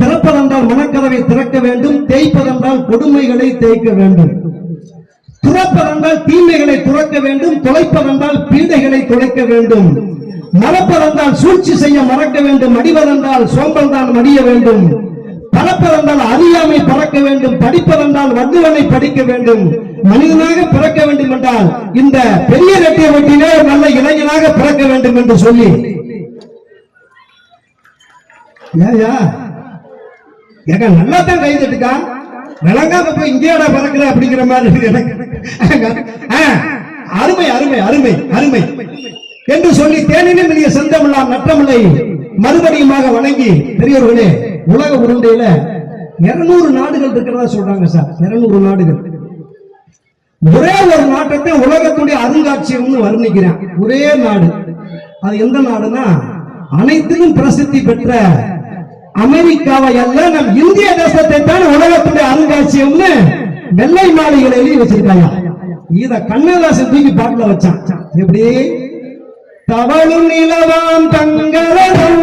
திறப்பதென்றால் மனக்கதவை திறக்க வேண்டும், தேய்ப்பதென்றால் கொடுமைகளை தேய்க்க வேண்டும். துறப்பதென்றால் தீமைகளை துறக்க வேண்டும், தொலைப்பதென்றால் பீடைகளை தொலைக்க வேண்டும். மறப்பதென்றால் சூழ்ச்சி செய்ய மறக்க வேண்டும், அடிவதென்றால் சோம்பல் தான் மடிய வேண்டும். பறப்பதென்றால் அறியாமை பறக்க வேண்டும், படிப்பதென்றால் வள்ளுவனை படிக்க வேண்டும். மனிதனாக பிறக்க வேண்டும் என்றால் இந்த பெரிய ரெட்டிய வெட்டிலே நல்ல இளைஞனாக பிறக்க வேண்டும் என்று சொல்லி நல்லா தான் கை தட்டுக்கா, விளங்காம போய் இங்கேடா பறக்கிற அப்படிங்கிற மாதிரி அருமை அருமை அருமை அருமை என்று சொல்லி தேனினும் இனிய செந்தமிழாம் நற்றமிழை மறுபடியுமாக வணங்கி, பெரியவர்களே, உலக உருண்டையில 200 நாடுகள் இருக்கிறதா சொல்றாங்க சார். 200 நாடுகள். ஒரே ஒரு நாட்டத்தை உலகத்துடைய அருங்காட்சியகம்னு வர்ணிக்கிறான். ஒரே நாடு. அது எந்த நாடுனா அனைத்திலும் பிரசித்தி பெற்ற அமெரிக்காவை அல்ல, நம் இந்திய தேசத்தை தான் உலகத்துடைய அருங்காட்சியகம்னு வெள்ளை மாளிகையில எழுதி வச்சிருக்காங்க. இத கண்ணதாசன் தூக்கி பாட்டுல வச்சான். எப்படி? தவளும் நிலவாம் தங்கரதும்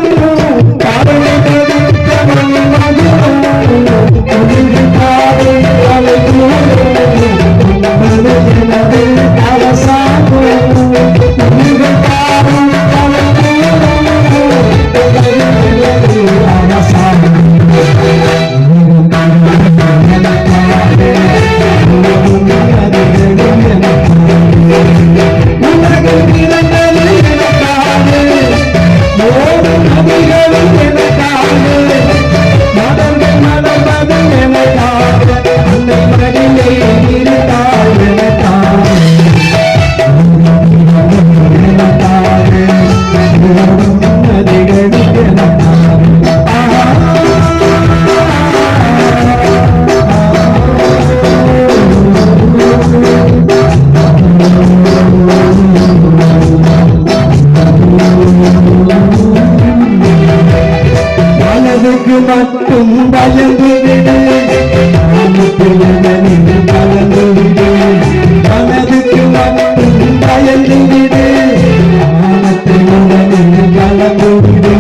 மட்டும் பயந்து விடு, கலந்து விடு, மனதுக்கு மட்டும் பயந்து விடு, கலந்து விடு.